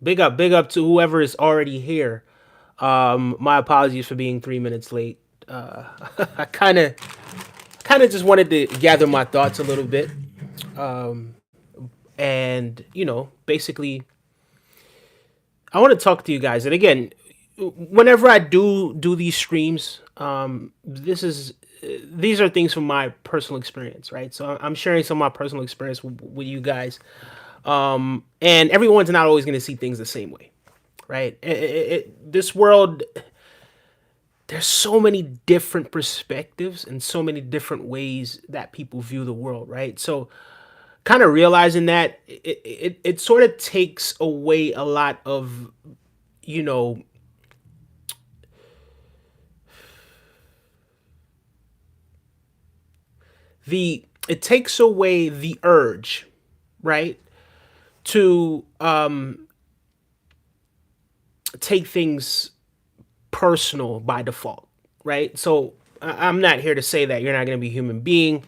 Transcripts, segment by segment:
Big up to whoever is already here. My apologies for being 3 minutes late. I kind of just wanted to gather my thoughts a little bit, and basically, I want to talk to you guys. And again, whenever I do these streams, these are things from my personal experience, right? So I'm sharing some of my personal experience with you guys, and everyone's not always going to see things the same way, right? This world, there's so many different perspectives and so many different ways that people view the world, right? So kind of realizing that it sort of takes away a lot of, you know, it takes away the urge, right, to take things personal by default, right? So I'm not here to say that you're not going to be a human being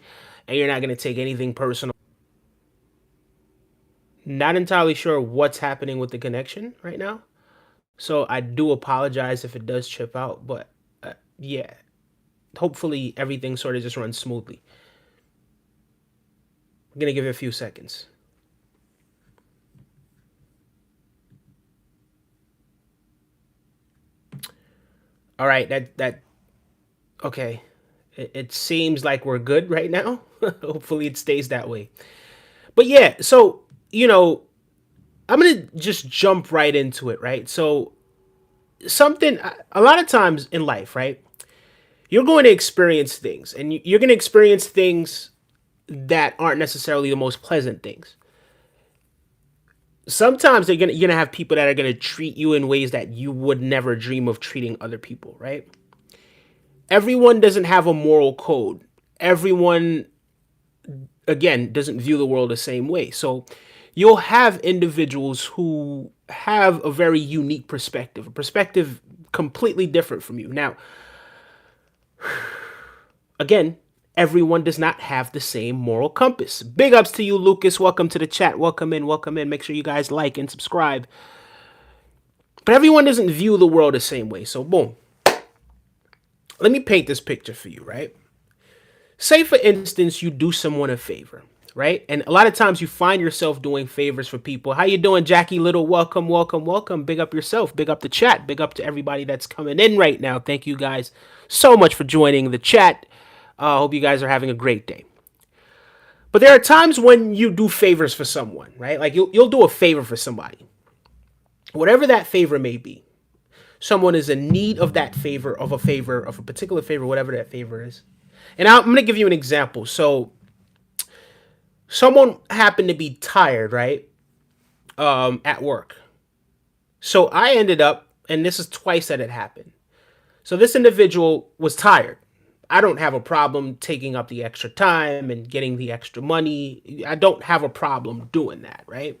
and you're not going to take anything personal. Not entirely sure what's happening with the connection right now. So I do apologize if it does chip out, but yeah, hopefully everything sort of just runs smoothly. I'm going to give it a few seconds. All right, okay. It seems like we're good right now. Hopefully it stays that way. But yeah, so, I'm going to just jump right into it, right? So, something, a lot of times in life, right? You're going to experience things, and you're going to experience things that aren't necessarily the most pleasant things. Sometimes you're gonna have people that are gonna treat you in ways that you would never dream of treating other people, right? Everyone doesn't have a moral code. Everyone, again, doesn't view the world the same way. So you'll have individuals who have a very unique perspective, a perspective completely different from you. Now, again, everyone does not have the same moral compass. Big ups to you, Lucas. Welcome to the chat. Welcome in, welcome in. Make sure you guys like and subscribe. But everyone doesn't view the world the same way. So, boom. Let me paint this picture for you, right? Say, for instance, you do someone a favor, right? And a lot of times you find yourself doing favors for people. How you doing, Jackie Little? Welcome, welcome, welcome. Big up yourself. Big up the chat. Big up to everybody that's coming in right now. Thank you guys so much for joining the chat. Hope you guys are having a great day. But there are times when you do favors for someone, right? Like you'll do a favor for somebody, whatever that favor may be. Someone is in need of that favor, of a particular favor, whatever that favor is. And I'm going to give you an example. So, someone happened to be tired, right? At work. So I ended up, and this is twice that it happened. So this individual was tired. I don't have a problem taking up the extra time and getting the extra money. I don't have a problem doing that, right?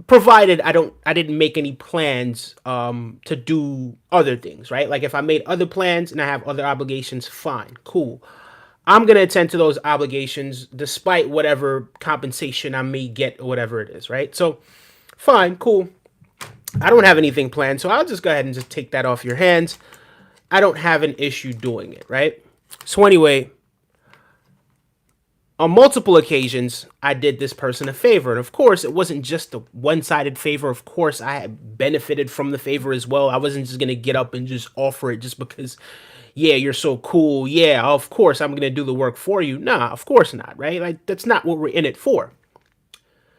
Provided I didn't make any plans to do other things, right? Like if I made other plans and I have other obligations, fine, cool. I'm going to attend to those obligations despite whatever compensation I may get or whatever it is, right? So fine, cool. I don't have anything planned, so I'll just go ahead and just take that off your hands. I don't have an issue doing it, right? So anyway, on multiple occasions, I did this person a favor. And of course, it wasn't just a one-sided favor. Of course, I had benefited from the favor as well. I wasn't just going to get up and just offer it just because, yeah, you're so cool. Yeah, of course, I'm going to do the work for you. Nah, of course not, right? Like, that's not what we're in it for.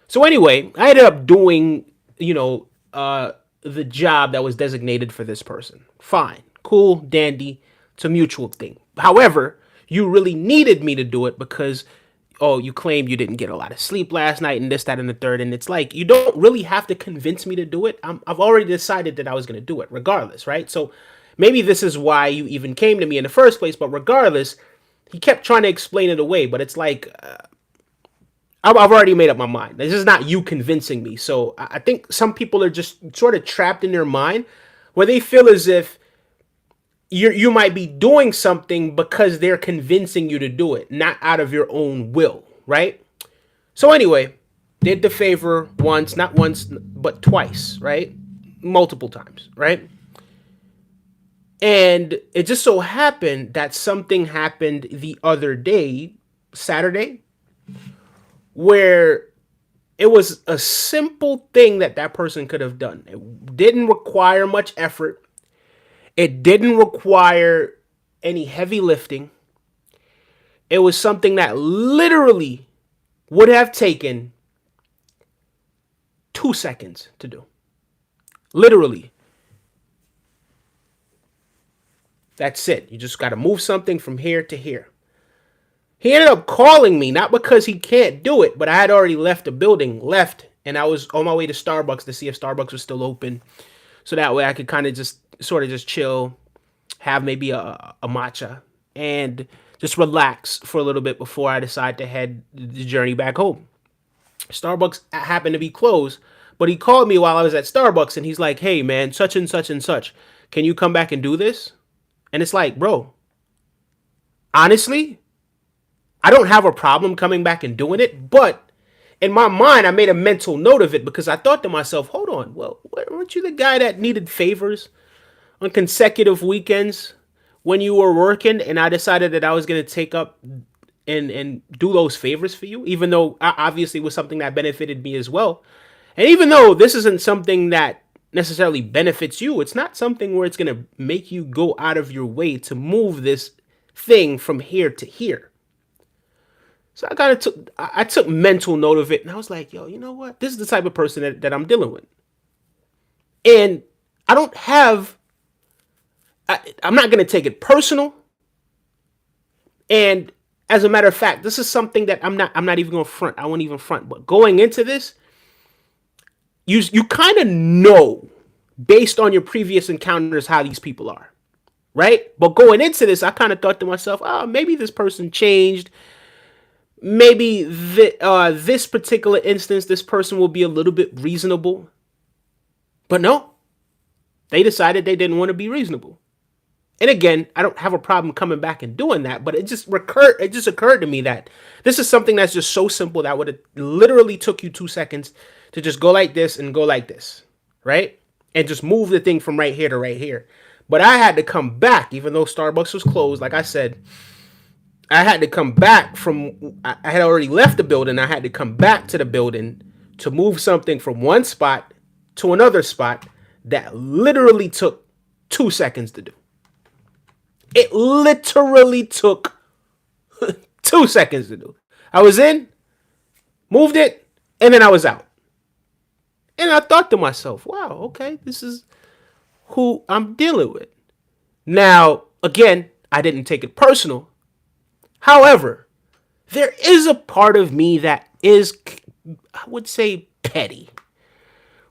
So anyway, I ended up doing, the job that was designated for this person. Fine, cool, dandy. It's a mutual thing. However, you really needed me to do it because, oh, you claimed you didn't get a lot of sleep last night and this, that, and the third. And it's like, you don't really have to convince me to do it. I've already decided that I was going to do it regardless, right? So maybe this is why you even came to me in the first place. But regardless, he kept trying to explain it away. But it's like, I've already made up my mind. This is not you convincing me. So I think some people are just sort of trapped in their mind where they feel as if you might be doing something because they're convincing you to do it, not out of your own will, right? So anyway, did the favor once, not once, but twice, right? Multiple times, right? And it just so happened that something happened the other day, Saturday, where it was a simple thing that that person could have done. It didn't require much effort. It didn't require any heavy lifting. It was something that literally would have taken 2 seconds to do. Literally. That's it. You just got to move something from here to here. He ended up calling me, not because he can't do it, but I had already left the building, and I was on my way to Starbucks to see if Starbucks was still open. So that way I could kind of just sort of just chill, have maybe a matcha, and just relax for a little bit before I decide to head the journey back home. Starbucks happened to be closed, but he called me while I was at Starbucks and he's like, hey man, such and such and such, can you come back and do this? And it's like, bro, honestly, I don't have a problem coming back and doing it, but in my mind, I made a mental note of it because I thought to myself, hold on, well, weren't you the guy that needed favors on consecutive weekends when you were working? And I decided that I was going to take up and do those favors for you, even though obviously it was something that benefited me as well. And even though this isn't something that necessarily benefits you, it's not something where it's going to make you go out of your way to move this thing from here to here. So I took mental note of it, and I was like, yo, you know what? This is the type of person that I'm dealing with. And I don't have, I'm not going to take it personal. And as a matter of fact, this is something that I'm not even going to front. I won't even front. But going into this, you kind of know based on your previous encounters how these people are, right? But going into this, I kind of thought to myself, oh, maybe this person changed. Maybe this particular instance, this person will be a little bit reasonable. But no, they decided they didn't want to be reasonable. And again, I don't have a problem coming back and doing that, but it just occurred to me that this is something that's just so simple that would have literally took you 2 seconds to just go like this and go like this, right? And just move the thing from right here to right here. But I had to come back, even though Starbucks was closed. Like I said, I had to come back I had already left the building. I had to come back to the building to move something from one spot to another spot that literally took 2 seconds to do. It literally took 2 seconds to do. I was in, moved it, and then I was out. And I thought to myself, wow, okay, this is who I'm dealing with. Now, again, I didn't take it personal. However, there is a part of me that is, I would say, petty,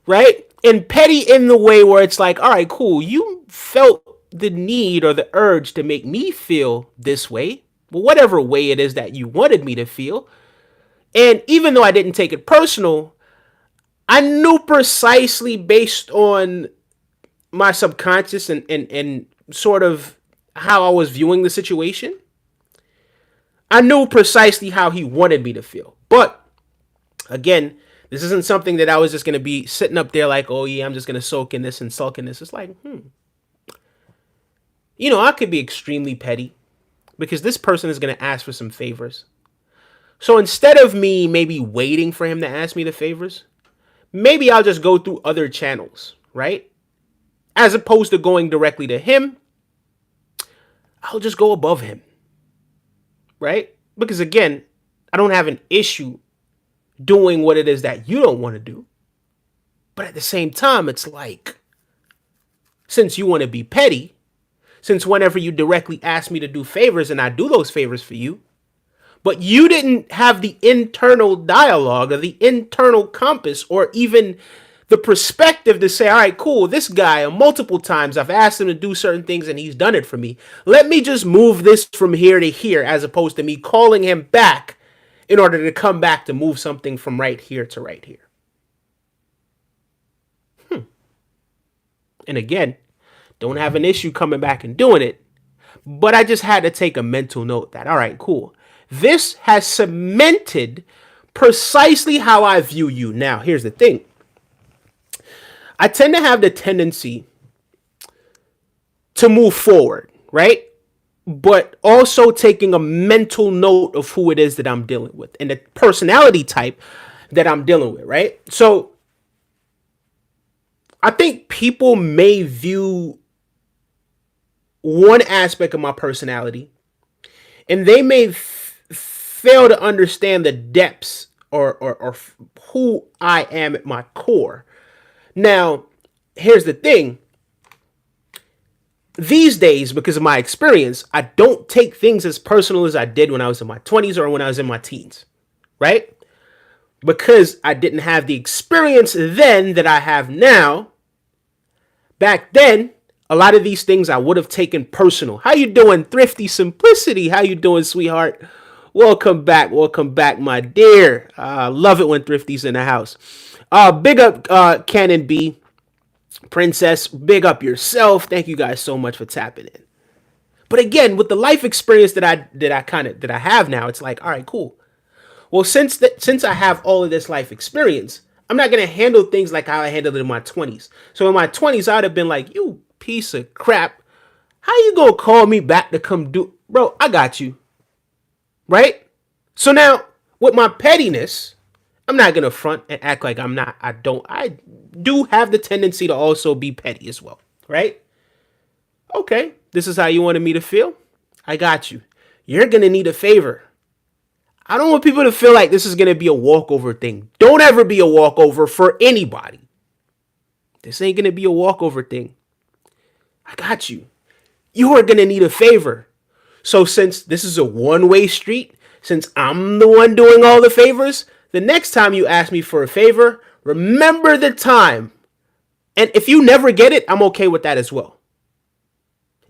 right? And petty in the way where it's like, all right, cool, you felt the need or the urge to make me feel this way, well, whatever way it is that you wanted me to feel. And even though I didn't take it personal, I knew precisely based on my subconscious and sort of how I was viewing the situation. I knew precisely how he wanted me to feel. But again, this isn't something that I was just going to be sitting up there like, oh yeah, I'm just going to soak in this and sulk in this. It's like, I could be extremely petty because this person is going to ask for some favors. So instead of me maybe waiting for him to ask me the favors, maybe I'll just go through other channels, right? As opposed to going directly to him, I'll just go above him, right? Because again, I don't have an issue doing what it is that you don't want to do. But at the same time, it's like, since you want to be petty, since whenever you directly ask me to do favors and I do those favors for you, but you didn't have the internal dialogue or the internal compass or even the perspective to say, all right, cool, this guy multiple times I've asked him to do certain things and he's done it for me. Let me just move this from here to here as opposed to me calling him back in order to come back to move something from right here to right here. And again, don't have an issue coming back and doing it. But I just had to take a mental note that, all right, cool. This has cemented precisely how I view you. Now, here's the thing. I tend to have the tendency to move forward, right? But also taking a mental note of who it is that I'm dealing with and the personality type that I'm dealing with, right? So I think people may view one aspect of my personality and they may fail to understand the depths or who I am at my core. Now, here's the thing. These days, because of my experience, I don't take things as personal as I did when I was in my 20s or when I was in my teens, right? Because I didn't have the experience then that I have now. Back then, a lot of these things I would have taken personal. How you doing, Thrifty Simplicity? How you doing, sweetheart? Welcome back, my dear. Love it when Thrifty's in the house. Big up, Canon B. Princess, big up yourself. Thank you guys so much for tapping in. But again, with the life experience that I have now, it's like, all right, cool. Well, since I have all of this life experience, I'm not gonna handle things like how I handled it in my 20s. So in my 20s, I'd have been like, you piece of crap. How you gonna call me back to come do, bro? I got you, right? So now with my pettiness, I'm not gonna front and act like I'm not. I do have the tendency to also be petty as well, right? Okay, this is how you wanted me to feel. I got you. You're gonna need a favor. I don't want people to feel like this is gonna be a walkover thing. Don't ever be a walkover for anybody. This ain't gonna be a walkover thing. I got you. You are gonna need a favor. So since this is a one-way street, since I'm the one doing all the favors, the next time you ask me for a favor, remember the time. And if you never get it, I'm okay with that as well.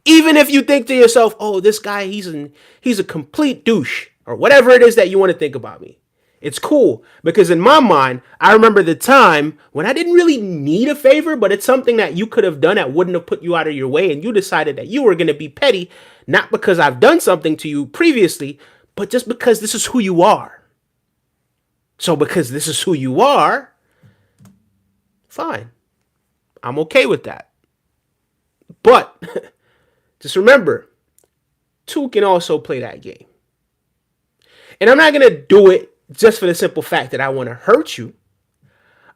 Even if you think to yourself, oh, this guy, he's a complete douche, or whatever it is that you want to think about me. It's cool, because in my mind, I remember the time when I didn't really need a favor, but it's something that you could have done that wouldn't have put you out of your way, and you decided that you were going to be petty, not because I've done something to you previously, but just because this is who you are. So because this is who you are, fine. I'm okay with that. But just remember, two can also play that game. And I'm not going to do it just for the simple fact that I want to hurt you.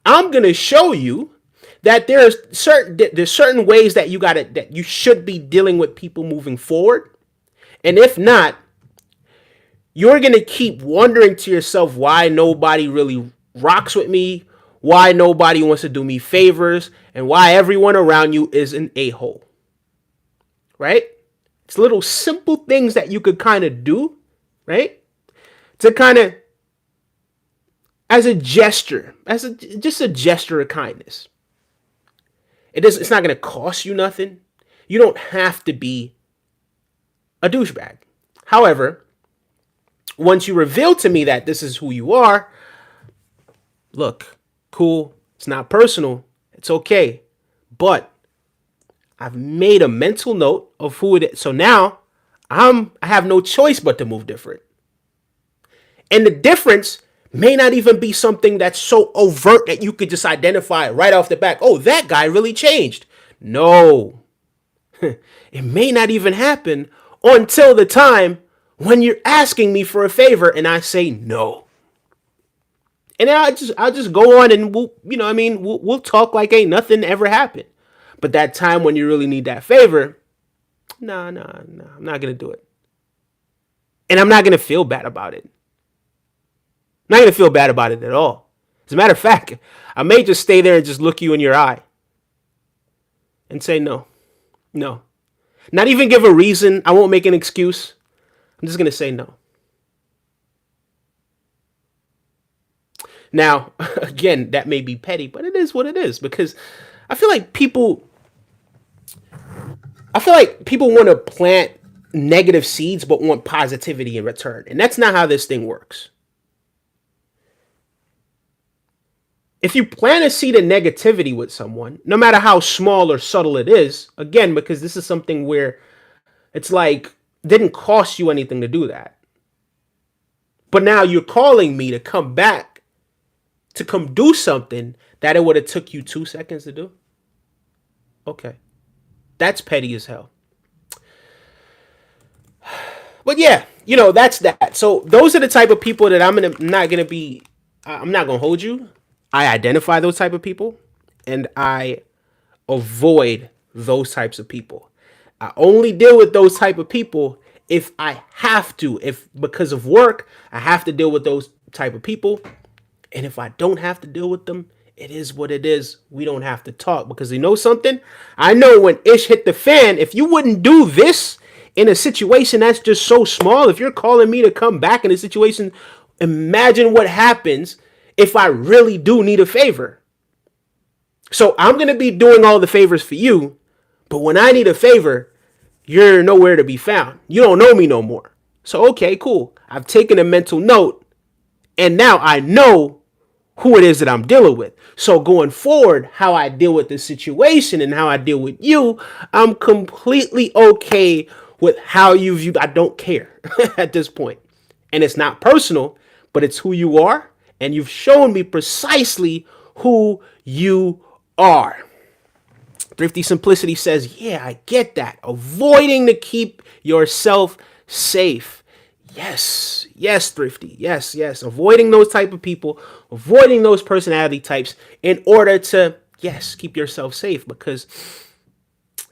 I'm going to show you that there's certain ways that you should be dealing with people moving forward. And if not, you're going to keep wondering to yourself why nobody really rocks with me, why nobody wants to do me favors, and why everyone around you is an a-hole. Right? It's little simple things that you could kind of do, right? To kind of, as a gesture, just a gesture of kindness. It's not going to cost you nothing. You don't have to be a douchebag. However, once you reveal to me that this is who you are, look, cool. It's not personal. It's okay. But I've made a mental note of who it is. So now I have no choice but to move different. And the difference may not even be something that's so overt that you could just identify right off the back. Oh, that guy really changed. No. It may not even happen until the time when you're asking me for a favor and I say no. And then I'll just go on and we'll talk like ain't nothing ever happened. But that time when you really need that favor, nah, I'm not going to do it. And I'm not going to feel bad about it. I'm not going to feel bad about it at all. As a matter of fact, I may just stay there and just look you in your eye and say no. Not even give a reason. I won't make an excuse. I'm just going to say no. Now, again, that may be petty, but it is what it is, because I feel like people want to plant negative seeds but want positivity in return. And that's not how this thing works. If you plant a seed of negativity with someone, no matter how small or subtle it is, again, because this is something where it's like, it didn't cost you anything to do that. But now you're calling me to come back to come do something that it would have took you 2 seconds to do. Okay. That's petty as hell. But yeah, that's that. So those are the type of people that I'm not gonna hold you. I identify those type of people, and I avoid those types of people. I only deal with those type of people if I have to. If because of work, I have to deal with those type of people. And if I don't have to deal with them, it is what it is. We don't have to talk because you know something? I know when ish hit the fan, if you wouldn't do this in a situation that's just so small, if you're calling me to come back in a situation, imagine what happens if I really do need a favor. So I'm going to be doing all the favors for you, but when I need a favor, you're nowhere to be found. You don't know me no more. So, okay, cool. I've taken a mental note, and now I know who it is that I'm dealing with. So going forward, how I deal with this situation and how I deal with you, I'm completely okay with how you view. I don't care at this point. And it's not personal, but it's who you are. And you've shown me precisely who you are. Thrifty Simplicity says, yeah, I get that. Avoiding to keep yourself safe. Yes, yes, Thrifty. Yes, yes. Avoiding those type of people, avoiding those personality types in order to, yes, keep yourself safe. Because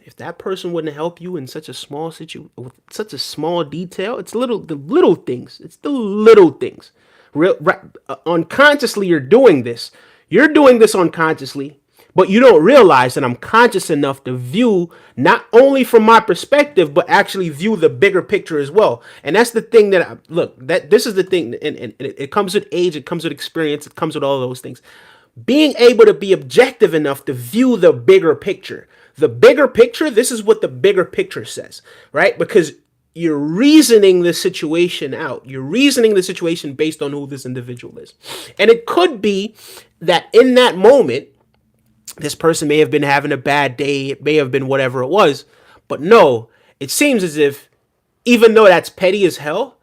if that person wouldn't help you in such a small with such a small detail, it's the little things. It's the little things. Unconsciously, you're doing this. You're doing this unconsciously, but you don't realize that I'm conscious enough to view not only from my perspective, but actually view the bigger picture as well. And that's the thing that this is the thing, and it comes with age, it comes with experience, it comes with all those things. Being able to be objective enough to view the bigger picture. The bigger picture, this is what the bigger picture says, right? Because you're reasoning the situation out. You're reasoning the situation based on who this individual is. And it could be that in that moment, this person may have been having a bad day. It may have been whatever it was. But no, it seems as if, even though that's petty as hell,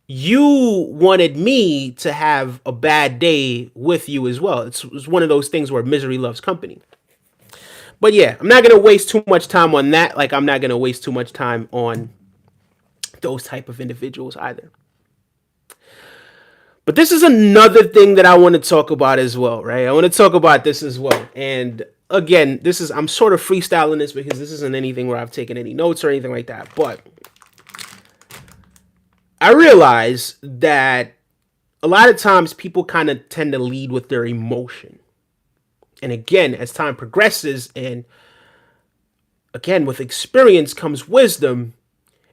you wanted me to have a bad day with you as well. It's one of those things where misery loves company. But yeah, I'm not going to waste too much time on that. Like, I'm not going to waste too much time on those type of individuals either. But this is another thing that I want to talk about as well, right? I want to talk about this as well. And again, I'm sort of freestyling this because this isn't anything where I've taken any notes or anything like that. But I realize that a lot of times people kind of tend to lead with their emotion. And again, as time progresses and again, with experience comes wisdom,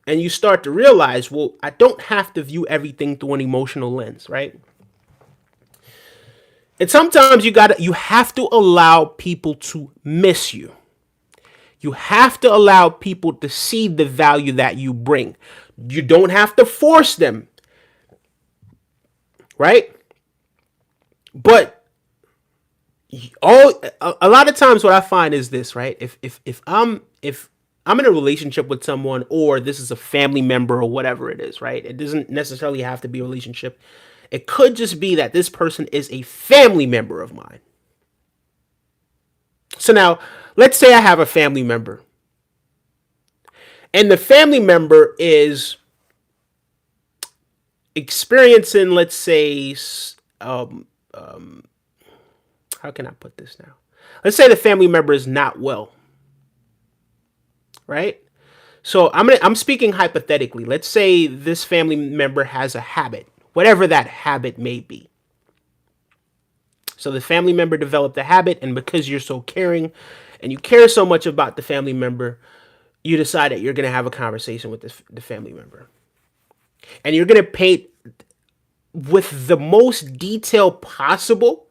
and you start to realize, well, I don't have to view everything through an emotional lens, right? And sometimes you have to allow people to miss you. You have to allow people to see the value that you bring. You don't have to force them, right? But a lot of times what I find is this, right? If I'm in a relationship with someone, or this is a family member or whatever it is, right? It doesn't necessarily have to be a relationship. It could just be that this person is a family member of mine. So now, let's say I have a family member, and the family member is experiencing, let's say, how can I put this now? Let's say the family member is not well, right? So I'm speaking hypothetically. Let's say this family member has a habit, whatever that habit may be. So the family member developed a habit, and because you're so caring and you care so much about the family member, you decide that you're going to have a conversation with the family member. And you're going to paint with the most detail possible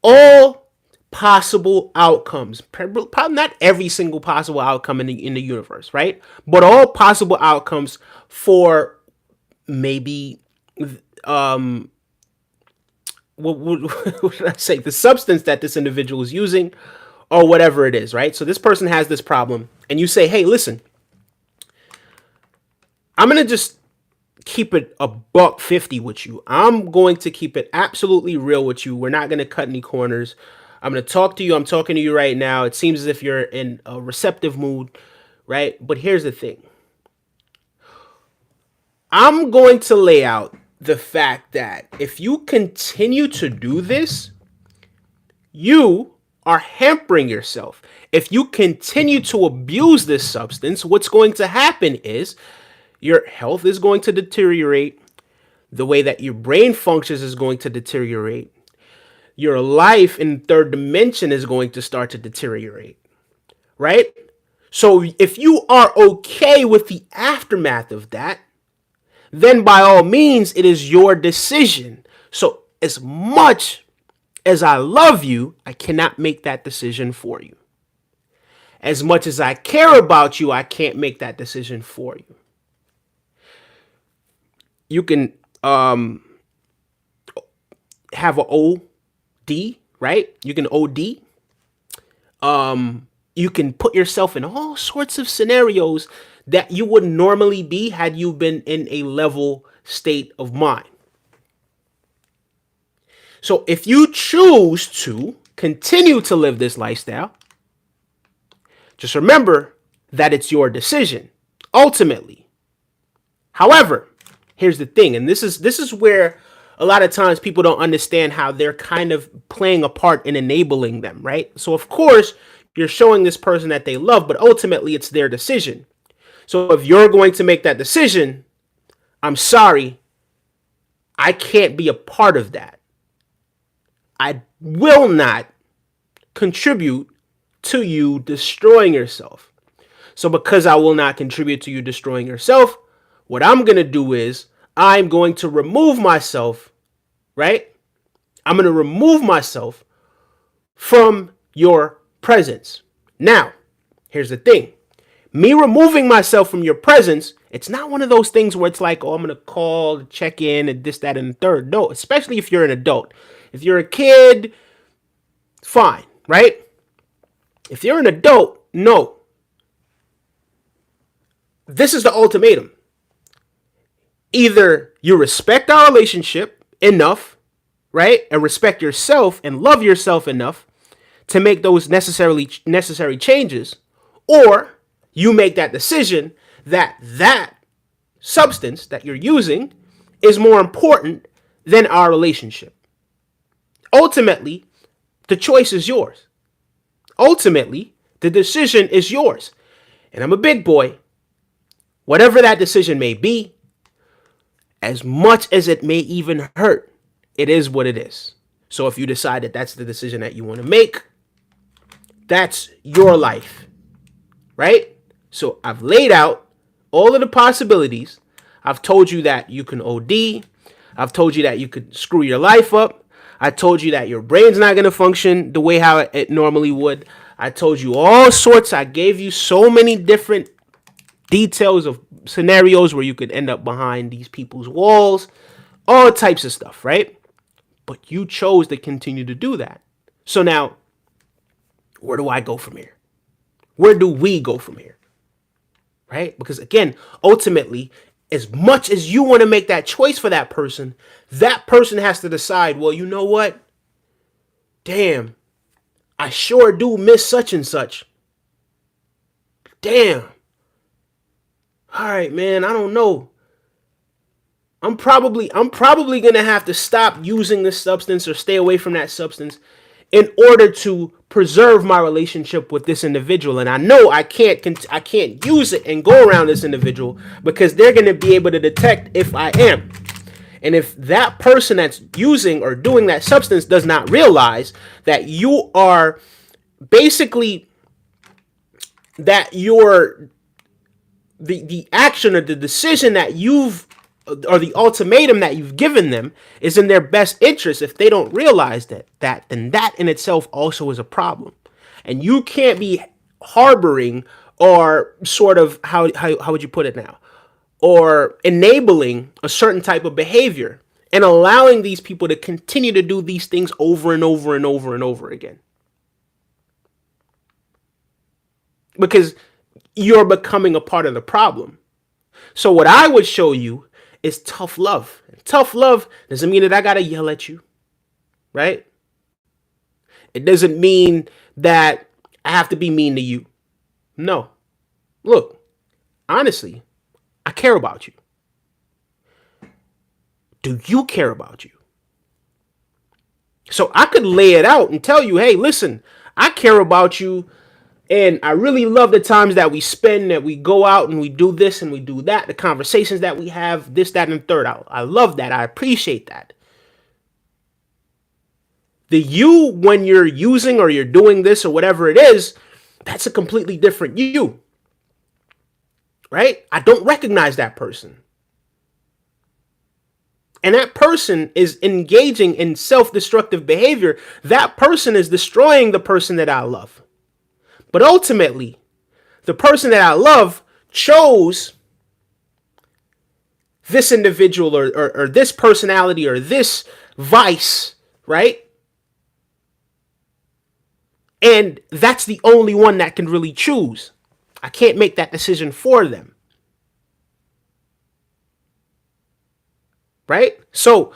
all possible outcomes. Probably not every single possible outcome in the universe, right? But all possible outcomes for maybe what should I say? The substance that this individual is using, or whatever it is, right? So this person has this problem, and you say, hey, listen, I'm going to just keep it a buck 50 with you. I'm going to keep it absolutely real with you. We're not going to cut any corners. I'm going to talk to you. I'm talking to you right now. It seems as if you're in a receptive mood, right? But here's the thing. I'm going to lay out the fact that if you continue to do this, you are hampering yourself. If you continue to abuse this substance, what's going to happen is your health is going to deteriorate. The way that your brain functions is going to deteriorate. Your life in third dimension is going to start to deteriorate, right? So if you are okay with the aftermath of that, then by all means, it is your decision. So as much as I love you, I cannot make that decision for you. As much as I care about you, I can't make that decision for you. You can have an OD, right? You can OD. You can put yourself in all sorts of scenarios that you wouldn't normally be had you been in a level state of mind. So if you choose to continue to live this lifestyle, just remember that it's your decision, ultimately. However, here's the thing, and this is where a lot of times people don't understand how they're kind of playing a part in enabling them, right? So of course, you're showing this person that they love, but ultimately it's their decision. So if you're going to make that decision, I'm sorry, I can't be a part of that. I will not contribute to you destroying yourself. So because I will not contribute to you destroying yourself, what I'm going to do is I'm going to remove myself, right? I'm going to remove myself from your presence. Now, here's the thing. Me removing myself from your presence, it's not one of those things where it's like, oh, I'm going to call, check in, and this, that, and the third. No, especially if you're an adult. If you're a kid, fine, right? If you're an adult, no. This is the ultimatum. Either you respect our relationship enough, right? And respect yourself and love yourself enough to make those necessary changes, or you make that decision that that substance that you're using is more important than our relationship. Ultimately, the choice is yours. Ultimately, the decision is yours. And I'm a big boy. Whatever that decision may be, as much as it may even hurt, it is what it is. So if you decide that that's the decision that you want to make, that's your life, right? So I've laid out all of the possibilities. I've told you that you can OD. I've told you that you could screw your life up. I told you that your brain's not going to function the way how it normally would. I told you all sorts. I gave you so many different details of scenarios where you could end up behind these people's walls, all types of stuff, right? But you chose to continue to do that. So now, where do I go from here? Where do we go from here? Right? Because again, ultimately, as much as you want to make that choice for that person has to decide, well, you know what? Damn, I sure do miss such and such. Damn. All right, man, I don't know. I'm probably going to have to stop using this substance or stay away from that substance in order to preserve my relationship with this individual. And I know I can't use it and go around this individual because they're going to be able to detect if I am. And if that person that's using or doing that substance does not realize that you are basically, that you're the action or the decision that you've, or the ultimatum that you've given them is in their best interest, if they don't realize that then that in itself also is a problem. And you can't be harboring or sort of, how would you put it now, or enabling a certain type of behavior and allowing these people to continue to do these things over and over and over and over again. Because you're becoming a part of the problem. So what I would show you is tough love. Tough love doesn't mean that I gotta yell at you, right? It doesn't mean that I have to be mean to you. No. Look, honestly, I care about you. Do you care about you? So I could lay it out and tell you, hey, listen, I care about you. And I really love the times that we spend, that we go out and we do this and we do that, the conversations that we have, this, that, and third. I love that. I appreciate that. The you, when you're using or you're doing this or whatever it is, that's a completely different you. Right? I don't recognize that person. And that person is engaging in self-destructive behavior. That person is destroying the person that I love. But ultimately, the person that I love chose this individual or this personality or this vice, right? And that's the only one that can really choose. I can't make that decision for them. Right? So,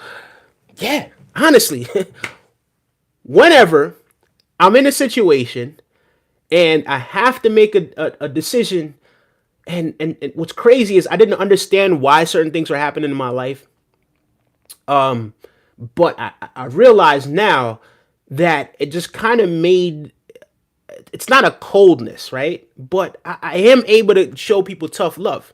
yeah, honestly, whenever I'm in a situation and I have to make a decision, and what's crazy is I didn't understand why certain things were happening in my life. But I realize now that it just kind of made, it's not a coldness, right? But I am able to show people tough love.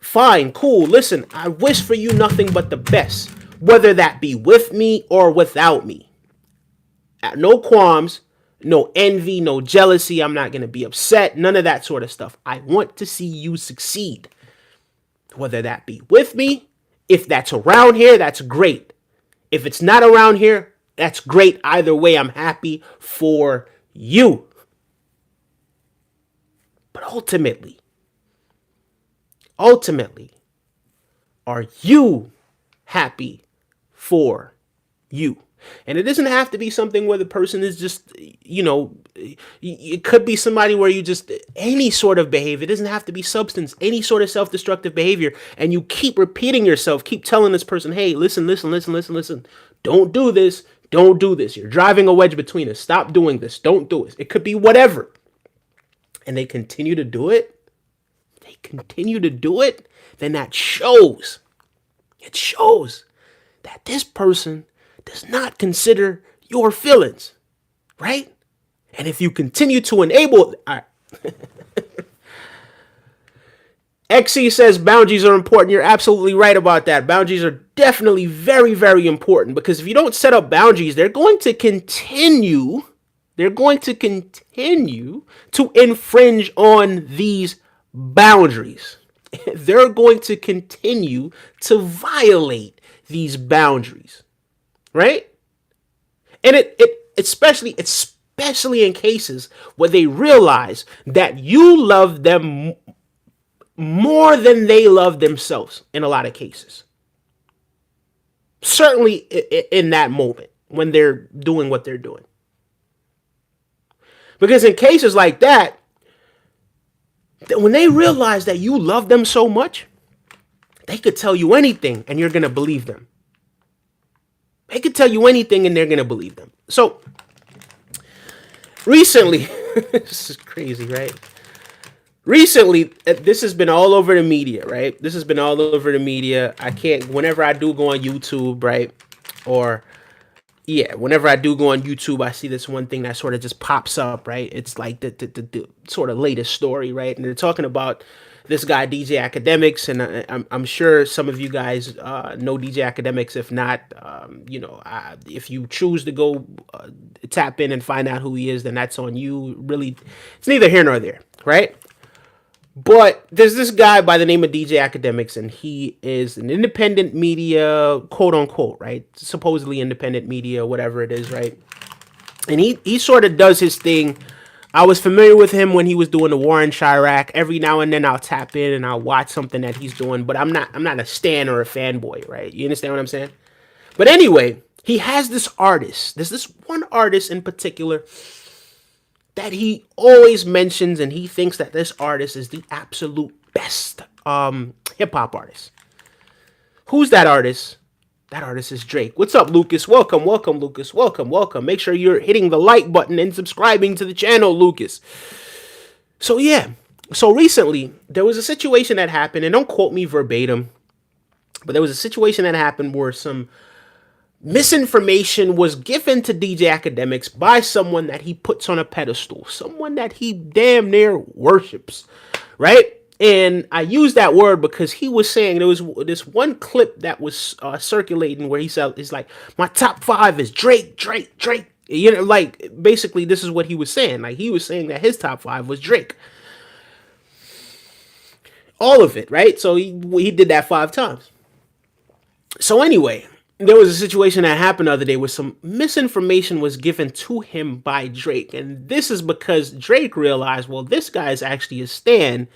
Fine, cool. Listen, I wish for you nothing but the best, whether that be with me or without me. No qualms, no envy, no jealousy. I'm not going to be upset. None of that sort of stuff. I want to see you succeed, whether that be with me. If that's around here, that's great. If it's not around here, that's great. Either way, I'm happy for you. But ultimately, are you happy for you? And it doesn't have to be something where the person is just, it could be somebody where you just, any sort of behavior. It doesn't have to be substance, any sort of self-destructive behavior. And you keep repeating yourself, keep telling this person, hey, listen. Don't do this. Don't do this. You're driving a wedge between us. Stop doing this. Don't do it. It could be whatever. And they continue to do it. Then that shows. It shows that this person does not consider your feelings, right? And if you continue to enable, XC says boundaries are important. You're absolutely right about that. Boundaries are definitely very, very important, because if you don't set up boundaries, they're going to continue to infringe on these boundaries. They're going to continue to violate these boundaries, right? And it especially in cases where they realize that you love them more than they love themselves. In a lot of cases, certainly in that moment when they're doing what they're doing, because in cases like that, when they realize that you love them so much, they could tell you anything and you're going to believe them. They could tell you anything and they're going to believe them. So recently, this is crazy, right? Recently, this has been all over the media, right? This has been all over the media. Whenever I do go on YouTube, right? Whenever I do go on YouTube, I see this one thing that sort of just pops up, right? It's like the sort of latest story, right? And they're talking about this guy, DJ Academics, and I'm sure some of you guys know DJ Academics. If not, if you choose to go tap in and find out who he is, then that's on you. Really, it's neither here nor there, right? But there's this guy by the name of DJ Academics, and he is an independent media, quote unquote, right? Supposedly independent media, whatever it is, right? And he sort of does his thing. I was familiar with him when he was doing the war in Chirac. Every now and then I'll tap in and I'll watch something that he's doing, but I'm not a stan or a fanboy, right? You understand what I'm saying? But anyway, he has this artist. There's this one artist in particular that he always mentions, and he thinks that this artist is the absolute best hip-hop artist. Who's that artist? That artist is Drake. What's up, Lucas? Welcome, welcome, Lucas. Welcome, welcome. Make sure you're hitting the like button and subscribing to the channel, Lucas. So, yeah. So, recently, there was a situation that happened, and don't quote me verbatim, but there was a situation that happened where some misinformation was given to DJ Academics by someone that he puts on a pedestal, someone that he damn near worships, right? And I use that word because he was saying there was this one clip that was circulating where he said, "It's like my top 5 is Drake, Drake, Drake." You know, like basically this is what he was saying. Like he was saying that his top 5 was Drake, all of it, right? So he did that 5 times. So anyway, there was a situation that happened the other day where some misinformation was given to him by Drake. And this is because Drake realized, well, this guy is actually a stan.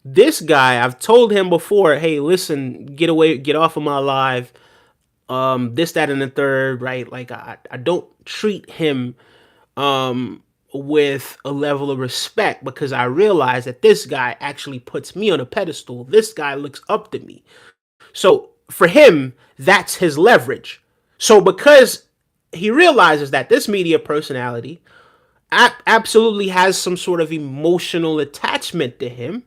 This guy, I've told him before, hey, listen, get away, get off of my live. This, that, and the third, right? Like I don't treat him with a level of respect because I realize that this guy actually puts me on a pedestal. This guy looks up to me. So for him, that's his leverage. So because he realizes that this media personality absolutely has some sort of emotional attachment to him,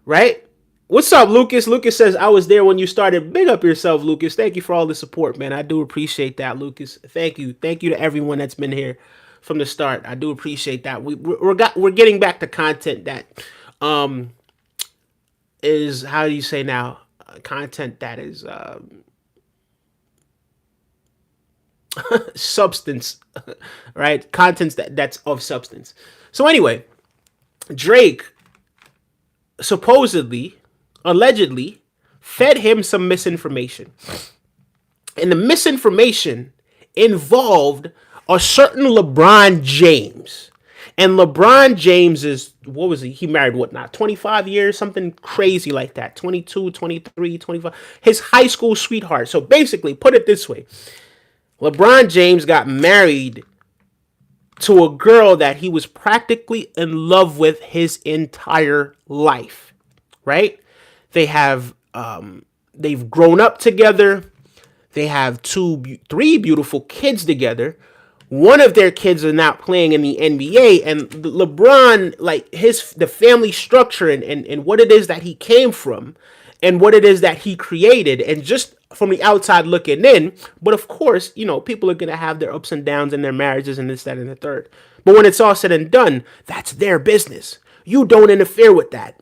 right? What's up, Lucas? Lucas says, I was there when you started. Big up yourself, Lucas. Thank you for all the support, man. I do appreciate that, Lucas. Thank you. Thank you to everyone that's been here from the start. I do appreciate that. We're getting back to content that is, how do you say now? Content that is substance, right? Content that's of substance. So anyway, Drake supposedly, allegedly, fed him some misinformation. And the misinformation involved a certain LeBron James. And LeBron James is, what was he? He married what now? 25 years? Something crazy like that. 22, 23, 25. His high school sweetheart. So basically, put it this way. LeBron James got married to a girl that he was practically in love with his entire life, right? They've grown up together. They have 3 beautiful kids together. One of their kids are now playing in the NBA, and LeBron, like the family structure and what it is that he came from and what it is that he created, and just from the outside looking in. But of course, you know, people are going to have their ups and downs in their marriages and this, that, and the third. But when it's all said and done, that's their business. You don't interfere with that.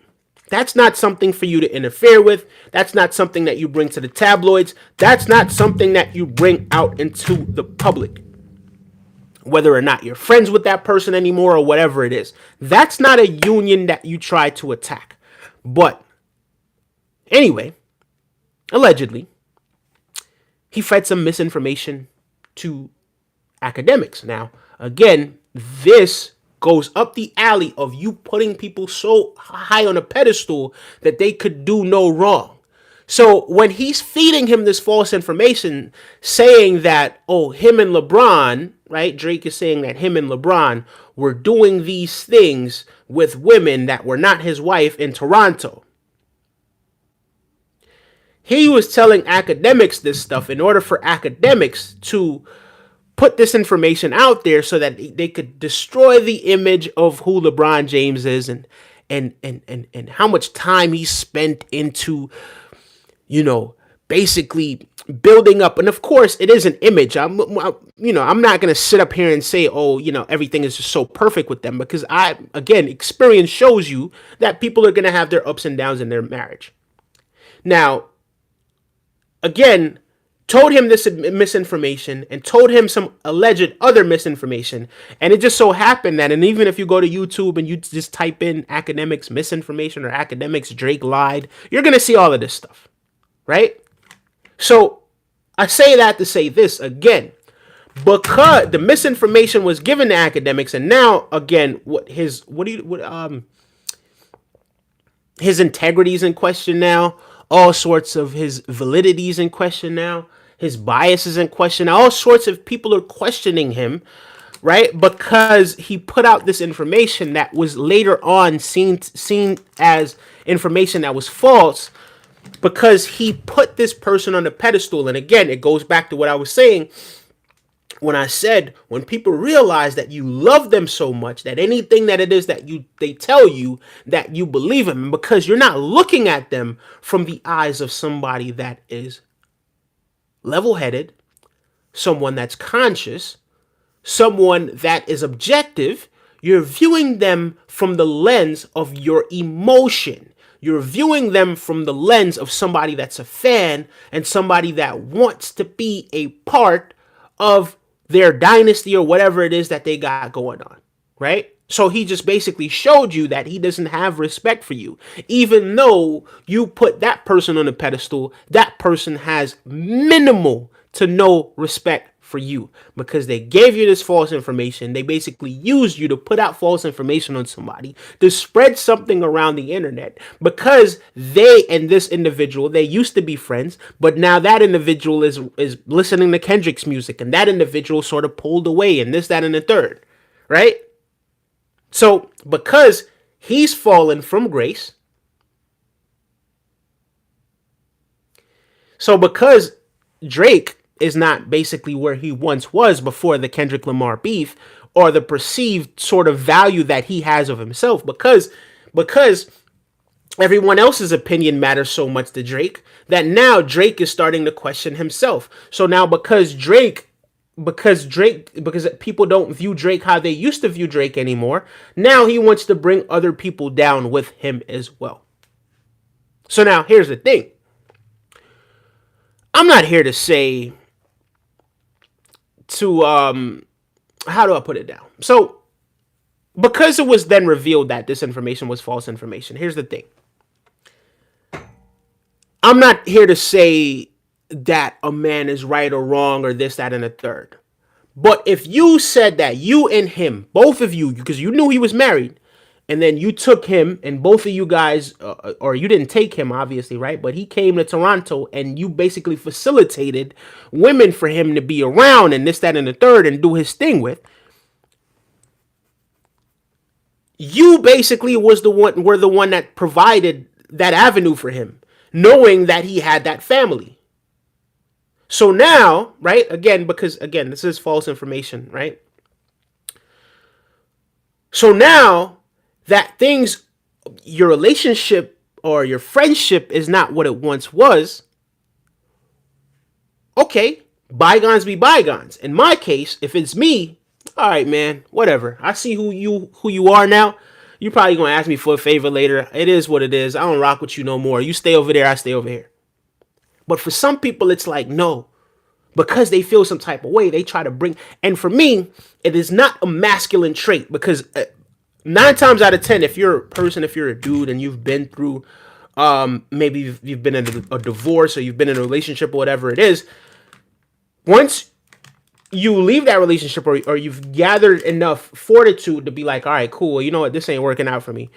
That's not something for you to interfere with. That's not something that you bring to the tabloids. That's not something that you bring out into the public. Whether or not you're friends with that person anymore or whatever it is. That's not a union that you try to attack. But anyway, allegedly, he fed some misinformation to academics. Now, again, this goes up the alley of you putting people so high on a pedestal that they could do no wrong. So when he's feeding him this false information, saying that, oh, him and LeBron, right? Drake is saying that him and LeBron were doing these things with women that were not his wife in Toronto. He was telling academics this stuff in order for academics to put this information out there so that they could destroy the image of who LeBron James is and how much time he spent into, you know, basically building up. And of course, it is an image. I'm not going to sit up here and say, oh, you know, everything is just so perfect with them, because experience shows you that people are going to have their ups and downs in their marriage. Now, again, told him this misinformation and told him some alleged other misinformation. And it just so happened that, and even if you go to YouTube and you just type in academics misinformation or academics Drake lied, you're going to see all of this stuff, right? So I say that to say this again, because the misinformation was given to academics, and now again, his integrity's in question now. All sorts of his validities in question now. His biases in question. All sorts of people are questioning him, right? Because he put out this information that was later on seen as information that was false. because he put this person on a pedestal. And again, it goes back to what I was saying when I said, when people realize that you love them so much that anything that it is that they tell you, that you believe them, because you're not looking at them from the eyes of somebody that is level-headed, someone that's conscious, someone that is objective. You're viewing them from the lens of your emotion. You're viewing them from the lens of somebody that's a fan and somebody that wants to be a part of their dynasty or whatever it is that they got going on, right? So he just basically showed you that he doesn't have respect for you. Even though you put that person on a pedestal, that person has minimal to no respect for you because they gave you this false information. They basically used you to put out false information on somebody, to spread something around the internet, because they and this individual, they used to be friends, but now that individual is listening to Kendrick's music, and that individual sort of pulled away, and this, that, and the third, right? So because he's fallen from grace, so because Drake is not basically where he once was before the Kendrick Lamar beef, or the perceived sort of value that he has of himself, because everyone else's opinion matters so much to Drake, that now Drake is starting to question himself. So now because people don't view Drake how they used to view Drake anymore, now he wants to bring other people down with him as well. So now here's the thing. I'm not here to say to how do I put it down? So because it was then revealed that this information was false information, here's the thing. I'm not here to say that a man is right or wrong or this, that, and the third. But if you said that you and him, both of you, because you knew he was married, and then you took him, and both of you guys, or you didn't take him, obviously, right? But he came to Toronto, and you basically facilitated women for him to be around, and this, that, and the third, and do his thing with. You basically were the one that provided that avenue for him, knowing that he had that family. So now, right, because this is false information, right? So now that your relationship or your friendship is not what it once was, okay, bygones be bygones. In my case, if it's me, all right, man, whatever. I see who you are now. You're probably going to ask me for a favor later. It is what it is. I don't rock with you no more. You stay over there, I stay over here. But for some people, it's like, no. Because they feel some type of way, they try to bring... And for me, it is not a masculine trait. Because 9 times out of 10, if you're a person, if you're a dude, and you've been through... maybe you've been in a divorce, or you've been in a relationship, or whatever it is. Once you leave that relationship, or you've gathered enough fortitude to be like, all right, cool, you know what, this ain't working out for me.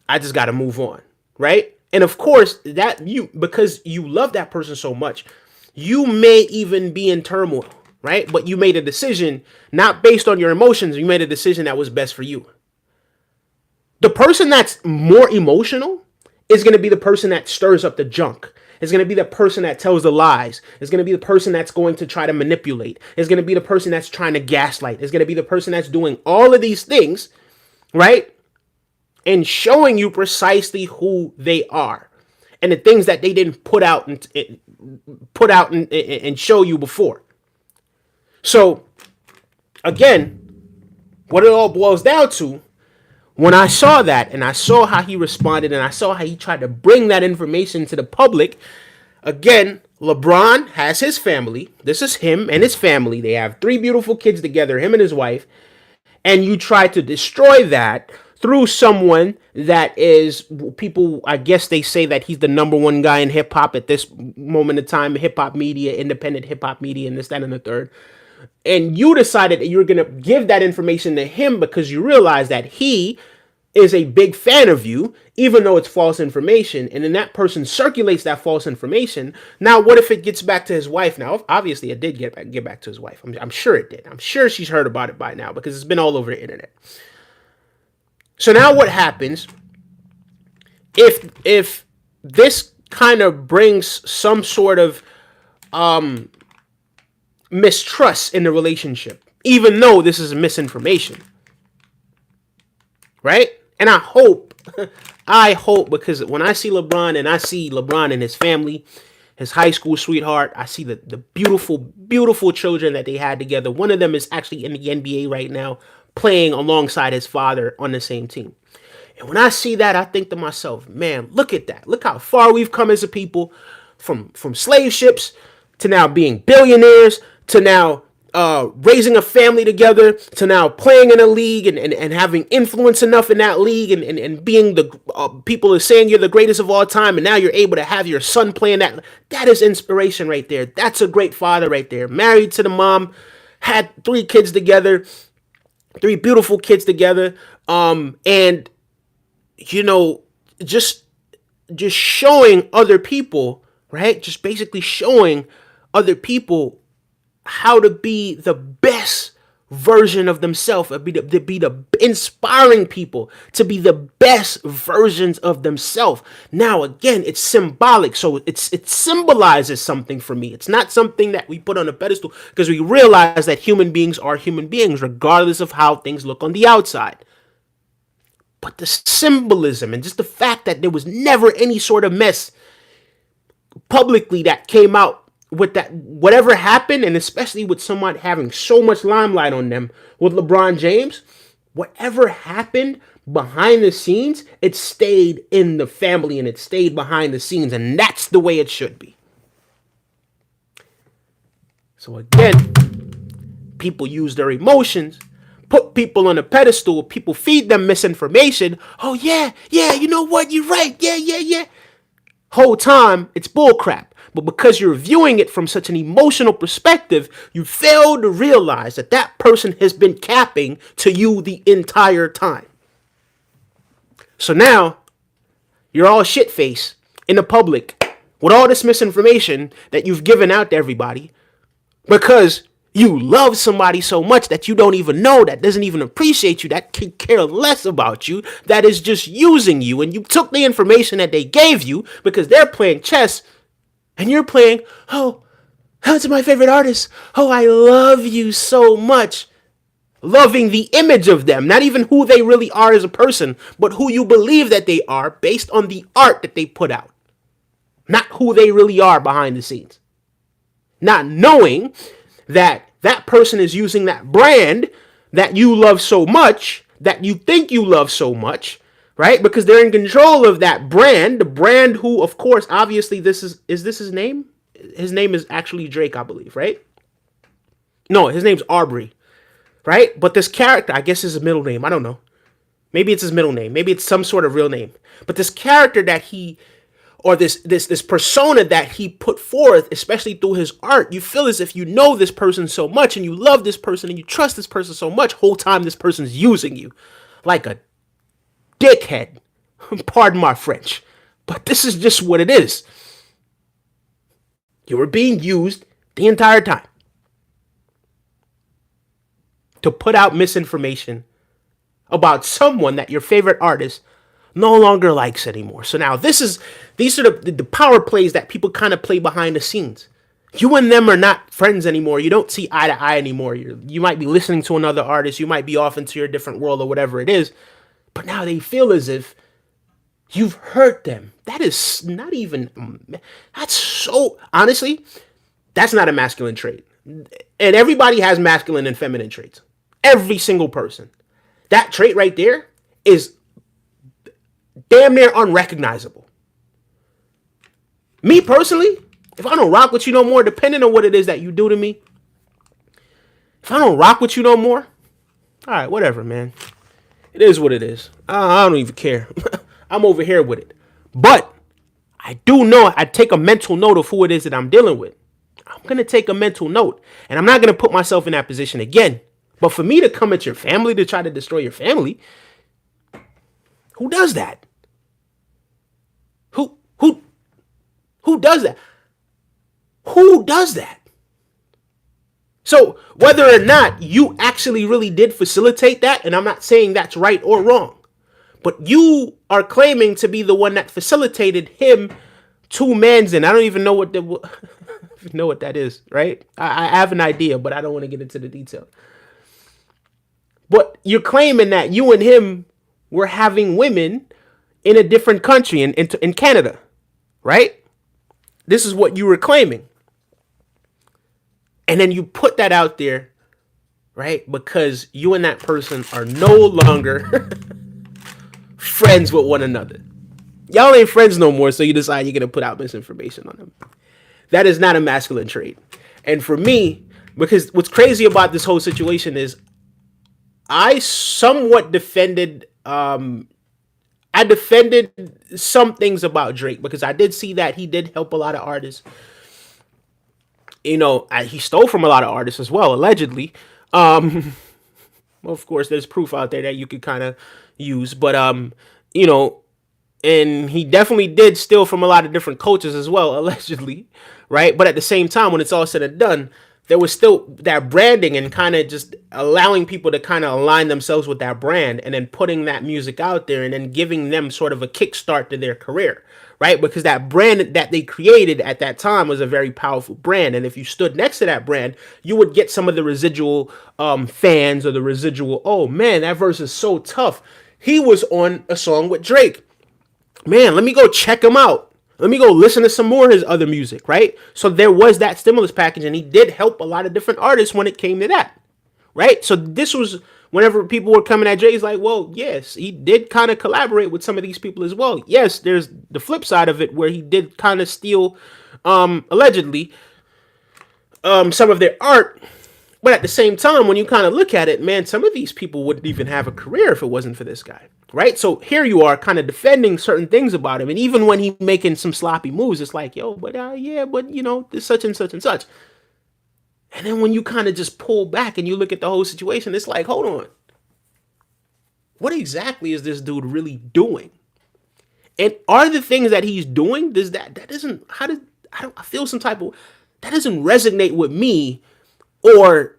I just got to move on, right? And of course, because you love that person so much, you may even be in turmoil, right? But you made a decision not based on your emotions. You made a decision that was best for you. The person that's more emotional is going to be the person that stirs up the junk. It's going to be the person that tells the lies. It's going to be the person that's going to try to manipulate. It's going to be the person that's trying to gaslight. It's going to be the person that's doing all of these things, right? And showing you precisely who they are and the things that they didn't put out and show you before. So again, what it all boils down to, when I saw that and I saw how he responded and I saw how he tried to bring that information to the public, again, LeBron has his family. This is him and his family. They have 3 beautiful kids together, him and his wife. And you try to destroy that through someone that is, people, I guess they say that he's the #1 guy in hip hop at this moment in time, hip hop media, independent hip hop media, and this, that, and the third. And you decided that you're going to give that information to him because you realize that he is a big fan of you, even though it's false information. And then that person circulates that false information. Now, what if it gets back to his wife? Now, obviously, it did get back to his wife. I'm sure it did. I'm sure she's heard about it by now because it's been all over the internet. So now what happens if this kind of brings some sort of mistrust in the relationship, even though this is misinformation, right? And I hope, because when I see LeBron and I see LeBron and his family, his high school sweetheart, I see the beautiful, beautiful children that they had together. One of them is actually in the NBA right now, playing alongside his father on the same team. And when I see that, I think to myself, man, look at that. Look how far we've come as a people, from slave ships to now being billionaires to now raising a family together to now playing in a league and having influence enough in that league and being the people are saying you're the greatest of all time, and now you're able to have your son playing that. That is inspiration right there. That's a great father right there. Married to the mom, had 3 kids together, 3 beautiful kids together, and you know, just showing other people, right? Just basically showing other people how to be the best version of themselves, to be the inspiring people to be the best versions of themselves. Now, again, it's symbolic, so it symbolizes something for me. It's not something that we put on a pedestal, because we realize that human beings are human beings, regardless of how things look on the outside. But the symbolism and just the fact that there was never any sort of mess publicly that came out with that, whatever happened, and especially with someone having so much limelight on them with LeBron James, whatever happened behind the scenes, it stayed in the family and it stayed behind the scenes, and that's the way it should be. So again, people use their emotions, put people on a pedestal, people feed them misinformation. Oh yeah, you know what, you're right, yeah. Whole time, it's bullcrap. But because you're viewing it from such an emotional perspective, you fail to realize that that person has been capping to you the entire time. So now, you're all shit-faced in the public with all this misinformation that you've given out to everybody because you love somebody so much that you don't even know, that doesn't even appreciate you, that can care less about you, that is just using you. And you took the information that they gave you because they're playing chess and you're playing, oh, that's my favorite artist. Oh, I love you so much. Loving the image of them, not even who they really are as a person, but who you believe that they are based on the art that they put out. Not who they really are behind the scenes. Not knowing that that person is using that brand that you love so much, that you think you love so much, right? Because they're in control of that brand, the brand who, of course, obviously is this his name? His name is actually Drake, I believe, right? No, his name's Aubrey, right? But this character, I guess is his middle name. I don't know. Maybe it's his middle name. Maybe it's some sort of real name. But this character that he, or this persona that he put forth, especially through his art, you feel as if you know this person so much and you love this person and you trust this person so much, whole time this person's using you like a dickhead. Pardon my French, but this is just what it is. You were being used the entire time to put out misinformation about someone that your favorite artist no longer likes anymore. So now these are the power plays that people kind of play behind the scenes. You and them are not friends anymore. You don't see eye to eye anymore. You might be listening to another artist. You might be off into your different world or whatever it is. But now they feel as if you've hurt them. That is not even, that's so, honestly, that's not a masculine trait. And everybody has masculine and feminine traits. Every single person. That trait right there is damn near unrecognizable. Me personally, if I don't rock with you no more, depending on what it is that you do to me, if I don't rock with you no more, all right, whatever, man. It is what it is. I don't even care. I'm over here with it. But I do know I take a mental note of who it is that I'm dealing with. I'm going to take a mental note. And I'm not going to put myself in that position again. But for me to come at your family to try to destroy your family, who does that? Who does that? Who does that? So whether or not you actually really did facilitate that, and I'm not saying that's right or wrong, but you are claiming to be the one that facilitated him two mans in. I don't even know what the know what that is, right? I have an idea, but I don't want to get into the detail. But you're claiming that you and him were having women in a different country, in Canada, right? This is what you were claiming. And then you put that out there, right? Because you and that person are no longer friends with one another. Y'all ain't friends no more, so you decide you're going to put out misinformation on them. That is not a masculine trait. And for me, because what's crazy about this whole situation is I somewhat defended I defended some things about Drake because I did see that he did help a lot of artists. You know, he stole from a lot of artists as well, allegedly. Well, of course, there's proof out there that you could kind of use, but you know, and he definitely did steal from a lot of different coaches as well, allegedly, right? But at the same time, when it's all said and done, there was still that branding and kind of just allowing people to kind of align themselves with that brand and then putting that music out there and then giving them sort of a kickstart to their career, right? Because that brand that they created at that time was a very powerful brand. And if you stood next to that brand, you would get some of the residual fans or the residual, oh man, that verse is so tough. He was on a song with Drake. Man, let me go check him out. Let me go listen to some more of his other music, right? So there was that stimulus package, and he did help a lot of different artists when it came to that, right? So this was whenever people were coming at Jay, he's like, well, yes, he did kind of collaborate with some of these people as well. Yes, there's the flip side of it where he did kind of steal, allegedly, some of their art. But at the same time, when you kind of look at it, man, some of these people wouldn't even have a career if it wasn't for this guy, right? So here you are kind of defending certain things about him. And even when he making some sloppy moves, it's like, yo, but yeah, but you know, this such and such and such. And then when you kind of just pull back and you look at the whole situation, it's like, hold on. What exactly is this dude really doing? And are the things that he's doing, does that doesn't, how did, I feel some type of, that doesn't resonate with me or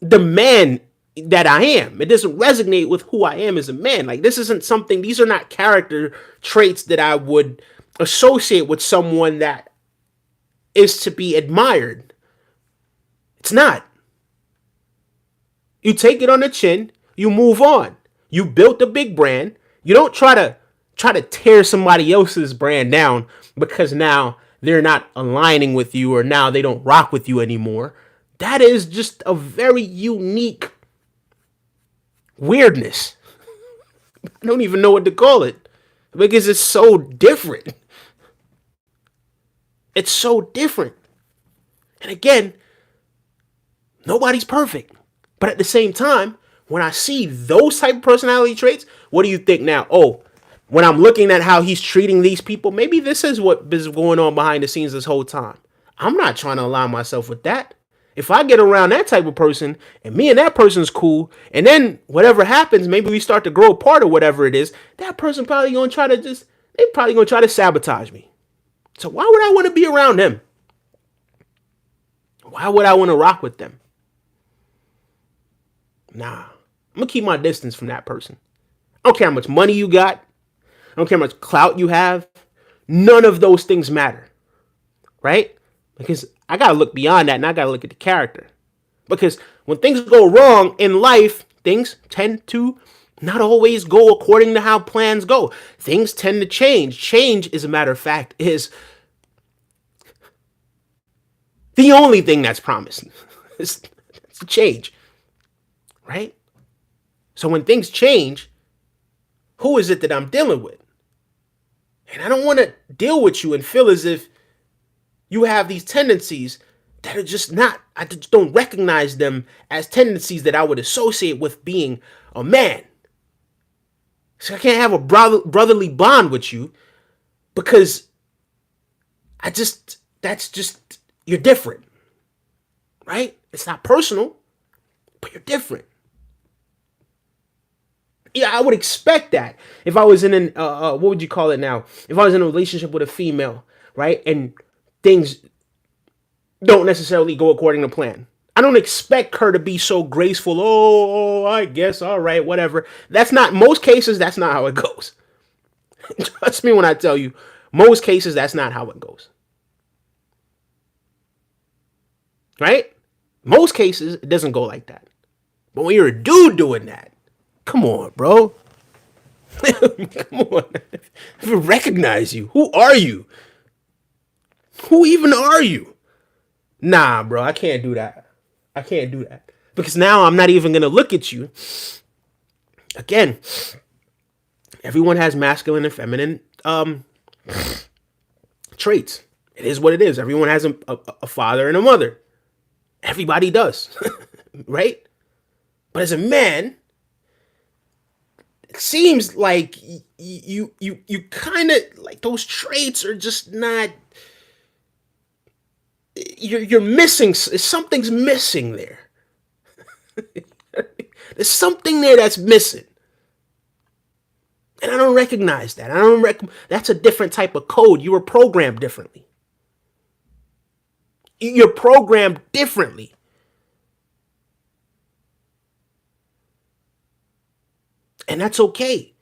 the man that I am. It doesn't resonate with who I am as a man. Like, this isn't something, these are not character traits that I would associate with someone that is to be admired. It's not. You take it on the chin, you move on. You built a big brand. You don't try to tear somebody else's brand down because now they're not aligning with you or now they don't rock with you anymore. That is just a very unique weirdness. I don't even know what to call it because it's so different. It's so different. And again, nobody's perfect. But at the same time, when I see those type of personality traits, what do you think now? Oh, when I'm looking at how he's treating these people, maybe this is what is going on behind the scenes this whole time. I'm not trying to align myself with that. If I get around that type of person and me and that person's cool, and then whatever happens, maybe we start to grow apart or whatever it is, that person probably gonna try to they probably gonna try to sabotage me. So why would I want to be around them? Why would I want to rock with them? Nah, I'm gonna keep my distance from that person. I don't care how much money you got. I don't care how much clout you have. None of those things matter, right? Because I gotta look beyond that and I gotta look at the character. Because when things go wrong in life, things tend to not always go according to how plans go. Things tend to change. Change, as a matter of fact, is the only thing that's promised. It's change, right? So when things change, who is it that I'm dealing with? And I don't want to deal with you and feel as if you have these tendencies that are just not, I just don't recognize them as tendencies that I would associate with being a man. So I can't have a brotherly bond with you because that's just, you're different, right? It's not personal, but you're different. Yeah, I would expect that if I was in an, what would you call it now? If I was in a relationship with a female, right? And things don't necessarily go according to plan. I don't expect her to be so graceful. Oh, I guess, all right, whatever. That's not, most cases, that's not how it goes. Trust me when I tell you, Most cases, that's not how it goes. Right? Most cases, it doesn't go like that. But when you're a dude doing that, come on, bro. Come on. I recognize you. Who are you? Who even are you? Nah, bro, I can't do that. I can't do that. Because now I'm not even going to look at you. Again, everyone has masculine and feminine traits. It is what it is. Everyone has a father and a mother. Everybody does. Right? But as a man, it seems like you kind of like those traits are just not. You're missing. Something's missing there. There's something there that's missing, and I don't recognize that. I don't That's a different type of code. You were programmed differently. You're programmed differently. And that's okay.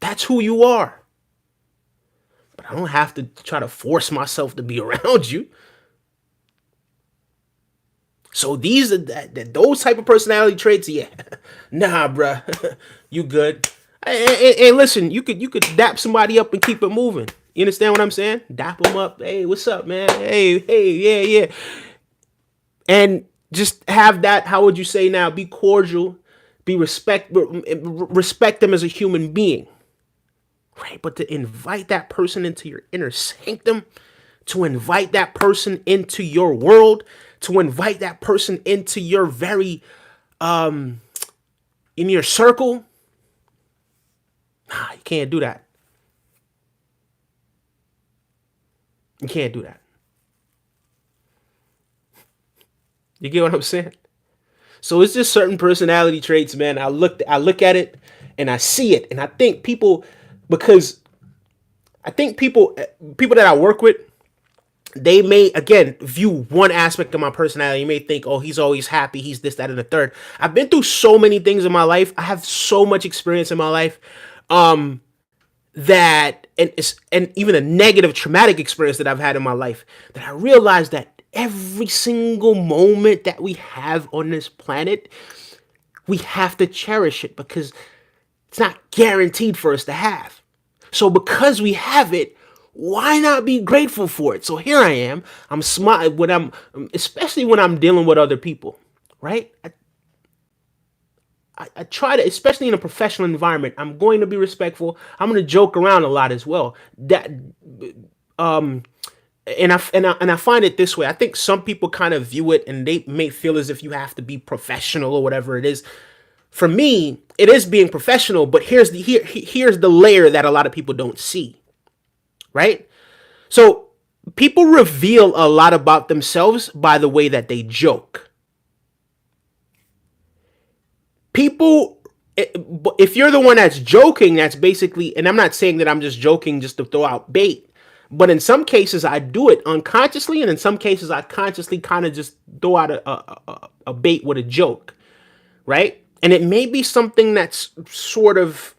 That's who you are. But I don't have to try to force myself to be around you. So these are those type of personality traits. Yeah, nah, bruh, you good. And listen, you could dap somebody up and keep it moving. You understand what I'm saying? Dap them up. Hey, what's up, man? Hey, yeah. And just have that. How would you say now? Be cordial. Be respect them as a human being. Right, but to invite that person into your inner sanctum, to invite that person into your world, to invite that person into your very in your circle, nah, you can't do that. You can't do that. You get what I'm saying? So it's just certain personality traits, man. I look at it and I see it, and I think people, because I think people that I work with, they may again view one aspect of my personality. You may think, oh, he's always happy, he's this, that, and the third. I've been through so many things in my life. I have so much experience in my life, that and even a negative traumatic experience that I've had in my life, that I realized that every single moment that we have on this planet, we have to cherish it because it's not guaranteed for us to have. So because we have it, why not be grateful for it? So here I am. I'm smiling when especially when I'm dealing with other people, right? I try to, especially in a professional environment, I'm going to be respectful. I'm going to joke around a lot as well. That, and I find it this way. I think some people kind of view it and they may feel as if you have to be professional or whatever it is. For me, it is being professional, but here's the layer that a lot of people don't see, right? So people reveal a lot about themselves by the way that they joke. People, if you're the one that's joking, that's basically, and I'm not saying that I'm just joking just to throw out bait, but in some cases I do it unconsciously, and in some cases I consciously kind of just throw out a bait with a joke, right? And it may be something that's sort of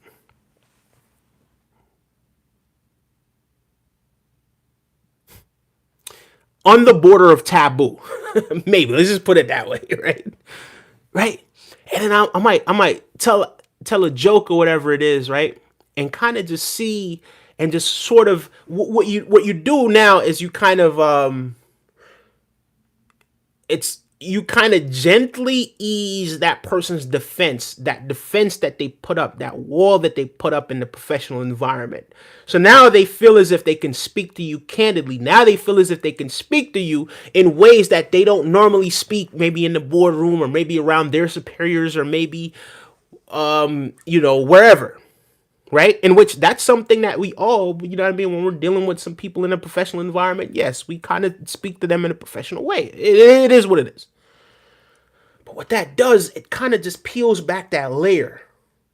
on the border of taboo. Maybe let's just put it that way, right? Right. And then I might tell a joke or whatever it is, right? And kind of just see and just sort of what you do now is you kind of it's you kind of gently ease that person's defense, that defense that they put up, that wall that they put up in the professional environment. So now they feel as if they can speak to you candidly. Now they feel as if they can speak to you in ways that they don't normally speak, maybe in the boardroom or maybe around their superiors or maybe, wherever. Right? In which that's something that we all, you know what I mean? When we're dealing with some people in a professional environment, yes, we kind of speak to them in a professional way. It is what it is. But what that does, it kind of just peels back that layer,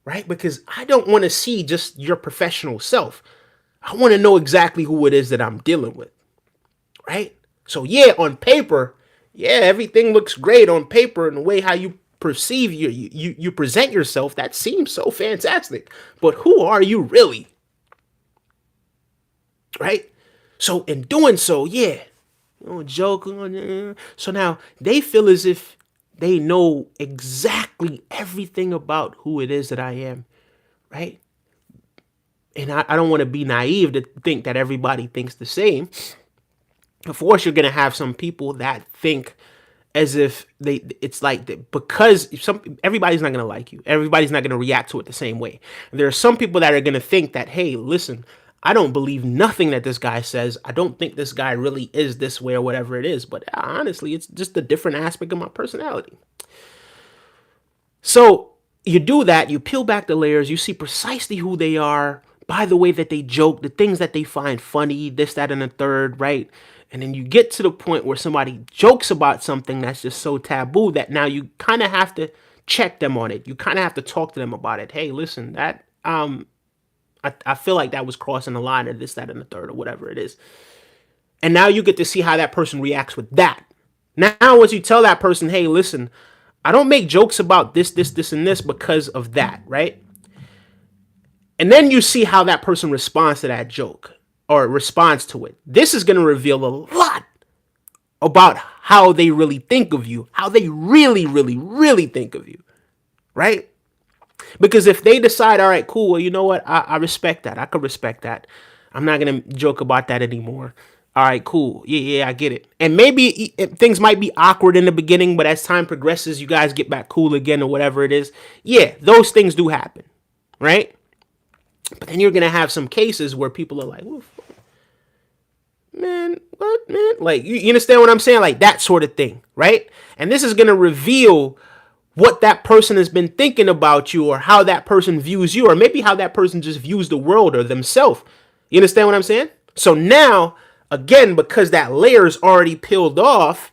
right? Because I don't want to see just your professional self. I want to know exactly who it is that I'm dealing with, right? So yeah, on paper, yeah, everything looks great on paper and the way how you perceive you present yourself, that seems so fantastic. But who are you really? right? So in doing so, yeah, joke. So now they feel as if they know exactly everything about who it is that I am, right? And I don't want to be naive to think that everybody thinks the same. Of course, you're gonna have some people that think as if it's like because everybody's not going to like you, everybody's not going to react to it the same way. There are some people that are going to think that, hey, listen, I don't believe nothing that this guy says, I don't think this guy really is this way or whatever it is, but honestly it's just a different aspect of my personality. So you do that, you peel back the layers, you see precisely who they are by the way that they joke, the things that they find funny, this, that, and the third, right? And then you get to the point where somebody jokes about something that's just so taboo that now you kind of have to check them on it. You kind of have to talk to them about it. Hey, listen, that I feel like that was crossing the line or this, that, and the third or whatever it is. And now you get to see how that person reacts with that. Now, once you tell that person, hey, listen, I don't make jokes about this, and this because of that, right? And then you see how that person responds to that joke or responds to it. This is going to reveal a lot about how they really think of you, how they really, really, really think of you, right? Because if they decide, all right, cool, well, you know what? I respect that. I could respect that. I'm not going to joke about that anymore. All right, cool. Yeah, I get it. And maybe things might be awkward in the beginning, but as time progresses, you guys get back cool again or whatever it is. Yeah, those things do happen, right? But then you're going to have some cases where people are like, man, what, man? Like, you understand what I'm saying? Like that sort of thing, right? And this is going to reveal what that person has been thinking about you or how that person views you or maybe how that person just views the world or themselves. You understand what I'm saying? So now, again, because that layer is already peeled off,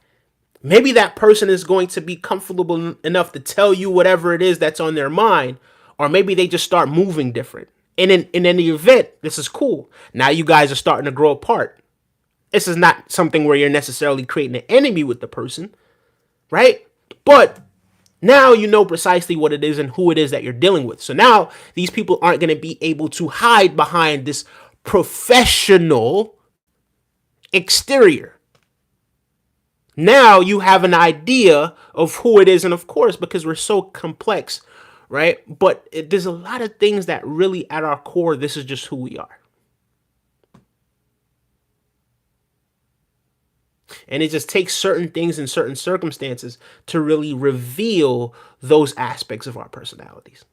maybe that person is going to be comfortable enough to tell you whatever it is that's on their mind, or maybe they just start moving different. And in any event, this is cool. Now you guys are starting to grow apart. This is not something where you're necessarily creating an enemy with the person, right? But now you know precisely what it is and who it is that you're dealing with. So now these people aren't going to be able to hide behind this professional exterior. Now you have an idea of who it is. And of course, because we're so complex, right? But there's a lot of things that really at our core, this is just who we are. And it just takes certain things in certain circumstances to really reveal those aspects of our personalities.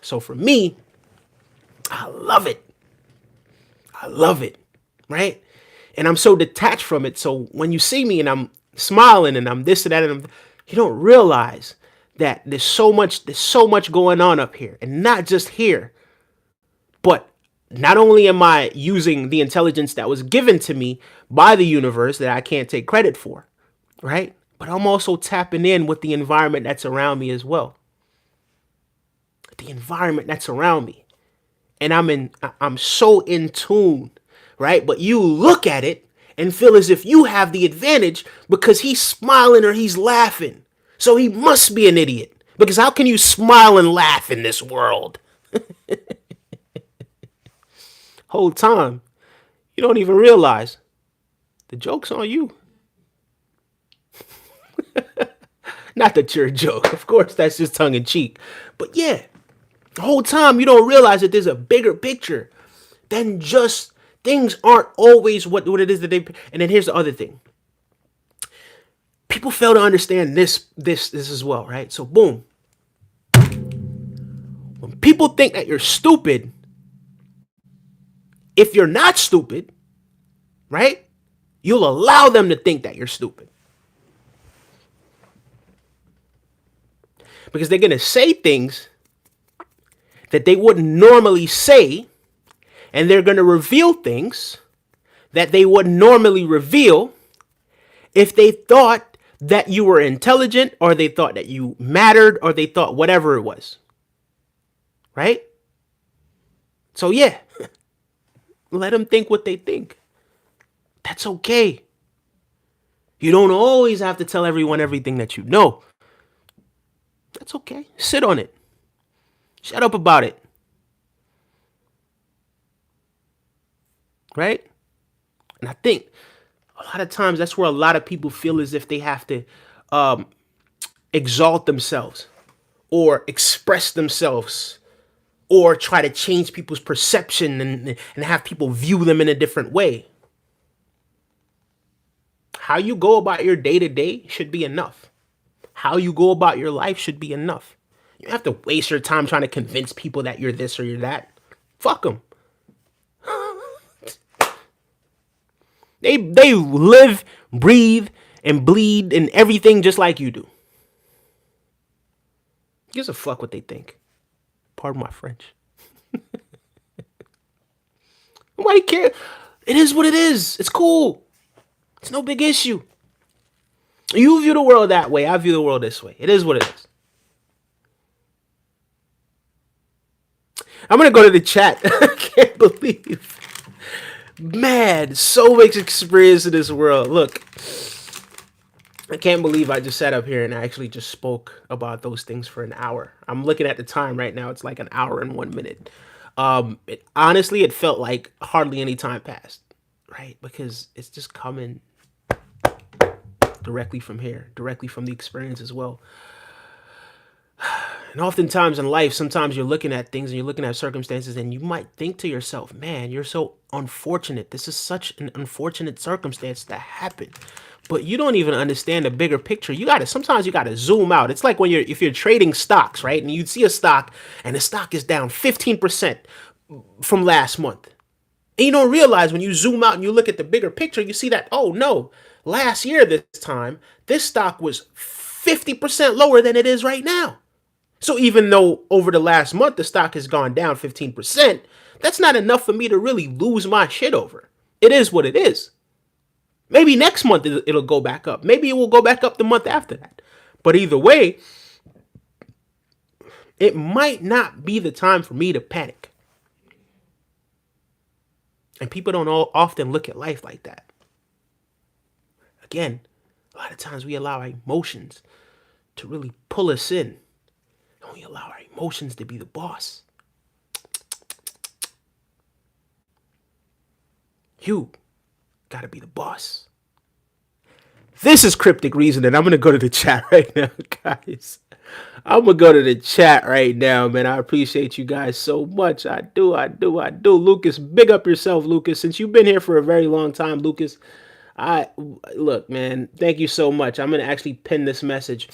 So for me, I love it. I love it, right? And I'm so detached from it. So when you see me and I'm smiling and I'm this and that, and you don't realize that there's so much going on up here, and not just here, but not only am I using the intelligence that was given to me by the universe that I can't take credit for, right? But I'm also tapping in with the environment that's around me as well. The environment that's around me. And I'm so in tune, right? But you look at it and feel as if you have the advantage because he's smiling or he's laughing. So he must be an idiot. Because how can you smile and laugh in this world? Whole time, you don't even realize the joke's on you. Not that you're a joke. Of course, that's just tongue in cheek. But yeah, the whole time you don't realize that there's a bigger picture than just things aren't always what it is that they. And then here's the other thing. People fail to understand this as well, right? So boom. When people think that you're stupid, if you're not stupid, right? You'll allow them to think that you're stupid. Because they're going to say things that they wouldn't normally say, and they're going to reveal things that they wouldn't normally reveal if they thought that you were intelligent or they thought that you mattered or they thought whatever it was. Right? So yeah, let them think what they think. That's okay. You don't always have to tell everyone everything that you know. That's okay. Sit on it. Shut up about it. right? And I think a lot of times that's where a lot of people feel as if they have to um, exalt themselves or express themselves or try to change people's perception and have people view them in a different way. How you go about your day to day should be enough. How you go about your life should be enough. You don't have to waste your time trying to convince people that you're this or you're that. Fuck them. They live, breathe, and bleed and everything just like you do. Gives a fuck what they think. Pardon my French. Nobody cares. It is what it is. It's cool. It's no big issue. You view the world that way. I view the world this way. It is what it is. I'm gonna go to the chat. I can't believe, man, so much experience in this world. Look, I can't believe I just sat up here and actually just spoke about those things for an hour. I'm looking at the time right now. It's like an hour and 1 minute. Honestly, it felt like hardly any time passed, right? Because it's just coming directly from here, directly from the experience as well. And oftentimes in life, sometimes you're looking at things and you're looking at circumstances and you might think to yourself, man, you're so unfortunate. This is such an unfortunate circumstance that happened. But you don't even understand the bigger picture. Sometimes you gotta zoom out. It's like if you're trading stocks, right? And you see a stock and the stock is down 15% from last month. And you don't realize when you zoom out and you look at the bigger picture, you see that, oh no, last year this time, this stock was 50% lower than it is right now. So even though over the last month the stock has gone down 15%, that's not enough for me to really lose my shit over. It is what it is. Maybe next month it'll go back up. Maybe it will go back up the month after that. But either way, it might not be the time for me to panic. And people don't often look at life like that. Again, a lot of times we allow our emotions to really pull us in. And we allow our emotions to be the boss. You gotta be the boss. This is Cryptic Reasoning. I'm gonna go to the chat right now, guys. I'm gonna go to the chat right now, man. I appreciate you guys so much. I do. Lucas, big up yourself, Lucas. Since you've been here for a very long time, Lucas. Look, man. Thank you so much. I'm gonna actually pin this message.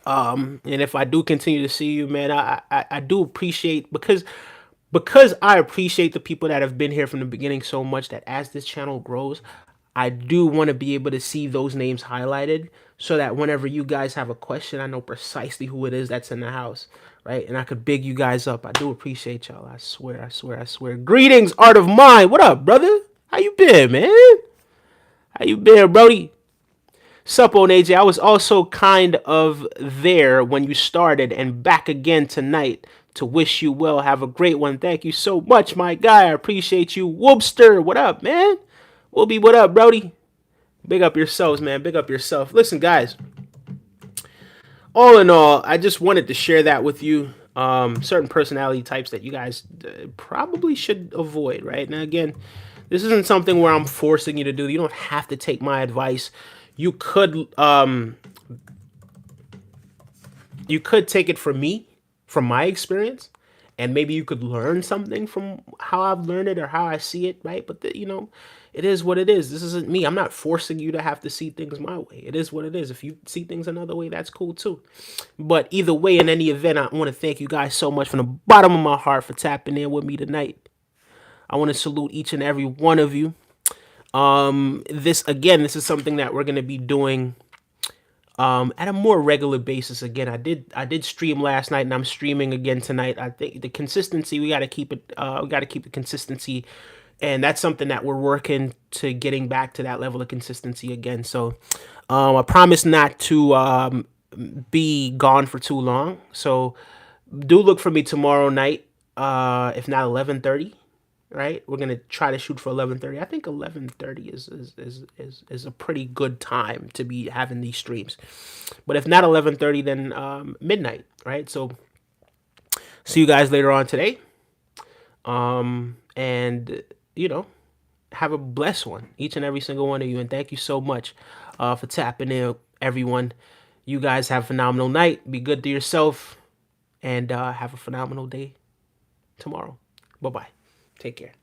And if I do continue to see you, man, I do appreciate because I appreciate the people that have been here from the beginning so much that as this channel grows, I do want to be able to see those names highlighted so that whenever you guys have a question, I know precisely who it is that's in the house, right? And I could big you guys up. I do appreciate y'all. I swear. Greetings, Art of Mind. What up, brother? How you been, man? How you been, Brody? Sup on AJ. I was also kind of there when you started and back again tonight to wish you well. Have a great one. Thank you so much, my guy. I appreciate you. Whoopster, what up, man? Whoopie, what up, Brody? Big up yourselves, man. Big up yourself. Listen, guys. All in all, I just wanted to share that with you. Certain personality types that you guys probably should avoid, right? Now, again, this isn't something where I'm forcing you to do. You don't have to take my advice. You could take it from me, from my experience, and maybe you could learn something from how I've learned it or how I see it, right? But it is what it is. This isn't me. I'm not forcing you to have to see things my way. It is what it is. If you see things another way, that's cool too. But either way, in any event, I want to thank you guys so much from the bottom of my heart for tapping in with me tonight. I want to salute each and every one of you. This is something that we're going to be doing at a more regular basis. Again, I did stream last night and I'm streaming again tonight. I think the consistency, we got to keep it, we got to keep the consistency, and that's something that we're working to getting back to that level of consistency again. So, I promise not to, be gone for too long. So do look for me tomorrow night. If not 11:30, right? We're gonna try to shoot for 11:30. I think 11:30 is a pretty good time to be having these streams. But if not 11:30, then midnight, right? So see you guys later on today. And have a blessed one, each and every single one of you. And thank you so much for tapping in, everyone. You guys have a phenomenal night. Be good to yourself, and have a phenomenal day tomorrow. Bye-bye. Take care.